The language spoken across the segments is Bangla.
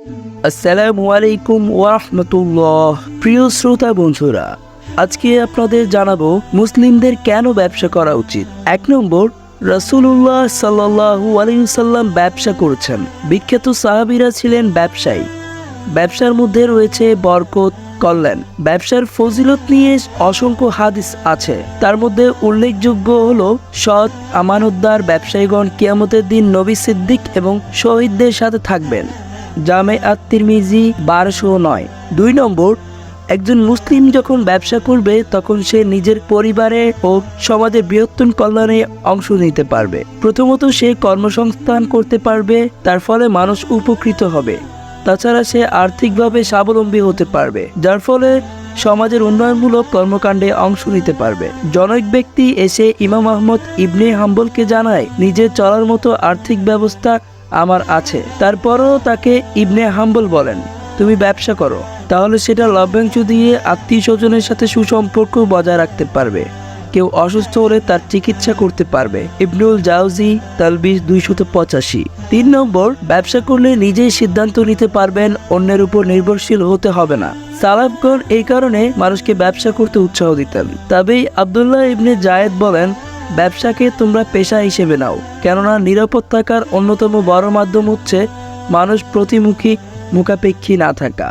আসসালামু আলাইকুম ওয়া রাহমাতুল্লাহ। প্রিয় শ্রোতা বন্ধুরা, আজকে আপনাদের জানাবো মুসলিমদের কেন ব্যবসা করা উচিত। ১ নম্বর, রাসূলুল্লাহ সাল্লাল্লাহু আলাইহি ওয়াসাল্লাম ব্যবসা করেছেন। বিখ্যাত সাহাবীরা ছিলেন ব্যবসায়ী। ব্যবসার মধ্যে রয়েছে বরকত, কল্যাণ। ব্যবসার ফজিলত নিয়ে অসংখ্য হাদিস আছে। তার মধ্যে উল্লেখযোগ্য হলো সৎ আমানতদার ব্যবসায়ীগণ কিয়ামতের দিন নবী সিদ্দিক এবং শহীদদের সাথে থাকবেন। জামে আত-তিরমিজি 1209। ২ নম্বর, একজন মুসলিম যখন ব্যবসা করবে তখন সে নিজের পরিবারে ও সমাজের বৃহত্তর কল্যাণে অংশ নিতে পারবে। প্রথমত সে কর্মসংস্থান করতে পারবে, তার ফলে মানুষ উপকৃত হবে। তাছাড়া সে আর্থিকভাবে স্বাবলম্বী হতে পারবে, যার ফলে সমাজের উন্নয়নমূলক কর্মকাণ্ডে অংশ নিতে পারবে। জনৈক ব্যক্তি এসে ইমাম আহমদ ইবনে হাম্বলকে জানায়, নিজের চলার মতো আর্থিক ব্যবস্থা আমার আছে। তারপরও তাকে ইবনে হাম্বল বলেন, তুমি ব্যবসা করো, তাহলে সেটা লভ্যাংশ দিয়ে আত্মীয় স্বজনের সাথে সুসম্পর্ক বজায় রাখতে পারবে। কেউ অসুস্থ হলে তার চিকিৎসা করতে পারবে। ইবনুল জাওজি তালবিস 285। ৩ নম্বর, ব্যবসা করলে নিজেই সিদ্ধান্ত নিতে পারবেন, অন্যের উপর নির্ভরশীল হতে হবে না। সালাফগণ এই কারণে মানুষকে ব্যবসা করতে উৎসাহ দিতেন। তবেই আব্দুল্লাহ ইবনে জায়েদ বলেন, ব্যবসাকে তোমরা পেশা হিসেবে নাও, কেননা নিরাপদ থাকার অন্যতম বড় মাধ্যম হচ্ছে মানুষ প্রতিমুখী মুখাপেক্ষী না থাকা।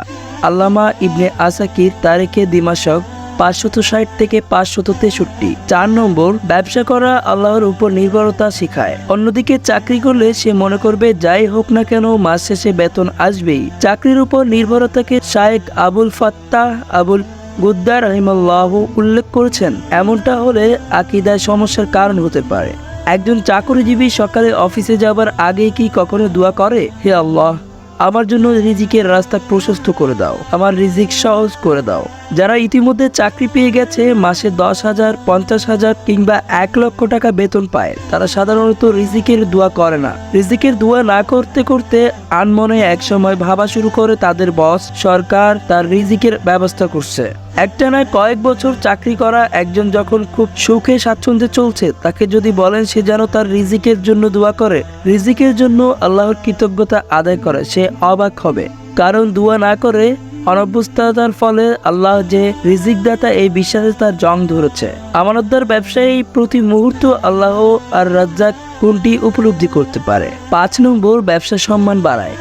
আল্লামা ইবনে আসাকির তারিখে দিমাশক 560 থেকে 563। ৪ নম্বর, ব্যবসা করা আল্লাহর উপর নির্ভরতা শেখায়। অন্যদিকে চাকরি করলে সে মনে করবে যাই হোক না কেন মাস শেষে বেতন আসবেই। চাকরির উপর নির্ভরতাকে শায়েখ আবুল ফাত্তাহ আবুল গুদ্দার রাহিমাহুল্লাহ উল্লেখ করেছেন। এমনটা হলে আকীদায় সমস্যার কারণ হতে পারে। একজন চাকরিজীবী সকালে অফিসে যাবার আগে কি কখনো দোয়া করে, হে আল্লাহ, আমার জন্য রিজিকের রাস্তা প্রশস্ত করে দাও, আমার রিজিক সহজ করে দাও। যারা ইতিমধ্যে চাকরি পেয়ে গেছে, মাসে 10,000, 50,000 কিংবা 1 লক্ষ টাকা বেতন পায়, তারা সাধারণত রিজিকের দোয়া করে না। রিজিকের দোয়া না করতে করতে আনমনে একসময় ভাবা শুরু করে তাদের বস, সরকার তার রিজিকের ব্যবস্থা করছে। একটানা কয়েক বছর চাকরি করা একজন যখন খুব সুখে স্বাচ্ছন্দ্যে চলছে, তাকে যদি বলেন সে যেন তার রিজিকের জন্য দোয়া করে, রিজিকের জন্য আল্লাহর কৃতজ্ঞতা আদায় করে, সে অবাক হবে। কারণ দোয়া না করে অনভ্যস্ততার ফলে আল্লাহ যে রিজিকদাতা এই বিশ্বাসে তার জং ধরেছে। আমানতদার ব্যবসায়ী প্রতি মুহূর্ত আল্লাহ আর রাজ্জাক কোনটি উপলব্ধি করতে পারে। ৫ নম্বর, ব্যবসা সম্মান বাড়ায়।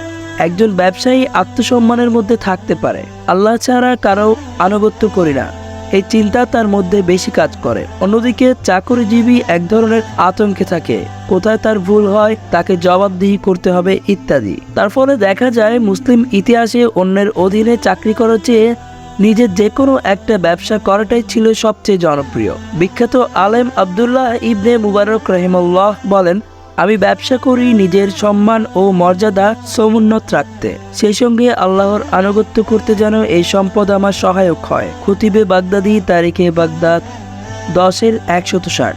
একজন ব্যবসায়ী আত্মসম্মানের মধ্যে থাকতে পারে, আল্লাহ ছাড়া কারো আনুগত্য করি না, এই চিন্তা তার মধ্যে বেশি কাজ করে। অন্যদিকে চাকরিজীবী এক ধরনের আতঙ্কে থাকে, কোথায় তার ভুল হয়, তাকে জবাবদিহি করতে হবে ইত্যাদি। তার ফলে দেখা যায় মুসলিম ইতিহাসে অন্যের অধীনে চাকরি করার চেয়ে নিজের যে কোনো একটা ব্যবসা করাটাই ছিল সবচেয়ে জনপ্রিয়। বিখ্যাত আলেম আব্দুল্লাহ ইবনে মুবারক রাহিমাহুল্লাহ বলেন, আমি ব্যবসা করি নিজের সম্মান ও মর্যাদা সমুন্নত রাখতে, সেই সঙ্গে আল্লাহর আনুগত্য করতে যেন এই সম্পদ আমার সহায়ক হয়। খতিবে বাগদাদি তারিখে বাগদাদ 10-160।